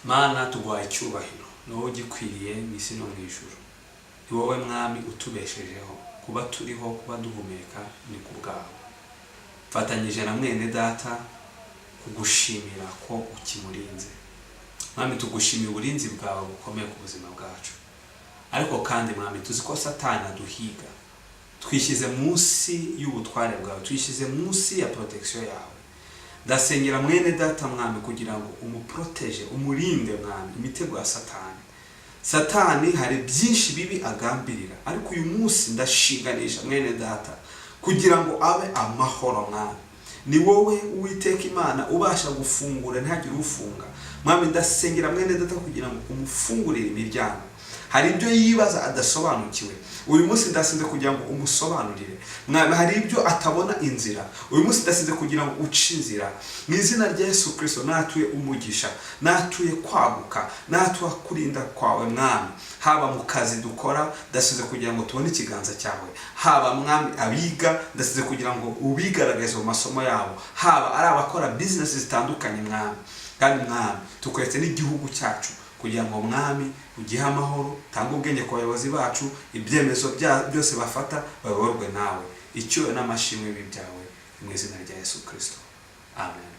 Mana tuguhaye icyubahiro, ni wowe ugikwiriye mu isi no mu ijuru. Ni wowe mwami utubeshejeho, kuba turiho, kuba duhumeka ni ku bwawe. Mfatanyije na mwene data kugushimira ko ukimurinze. Mwami tugushimiye uburinzi bwawe bukomeye ku buzima bwacu. Ariko kandi mwami tuzi ko Satani aduhiga. Twishyize munsi y'ubutware bwawe, twishyize munsi ya protection yawe. Ndasengera mwene data mwami kugira ngo umuproteje, umurinde mwami imitego ya Satani. Satani hari byinshi bibi agambirira, ariko uyu munsi ndashinganisha mwene data kugira ngo abe amahoro mwami. Ni wowe Uwiteka Imana ubasha gufungura ntihagire ufunga. Mwami ndasengera mwene data kugira ngo umufungurire imiryango. Hari ibyo yibaza adasobanukiwe, uyu munsi ndasinze kugira ngo umusobanurire. Mwami hari ibyo atabona inzira, uyu munsi ndasinze kugira ngo uce inzira. Mu izina rya Yesu Kristo natuye umugisha, natuye kwaguka, natuye kurinda kwawe mwami. Haba mu kazi dukora ndasize kugira ngo tubone ikiganza cyawe, haba mwami abiga ndasize kugira ngo ubigaragaze mu masomo yabo, haba ari abakora business zitandukanye mwami. Kandi mwami tukwetse n'igihugu cyacu kugira ngo mwami ugihe amahoro, tanga ubwenge ku bayobozi bacu, ibyemezo byose bafata bayoborwe nawe. Icyo n'amashimwe bibyawe mu izina rya Yesu Kristo. Amen.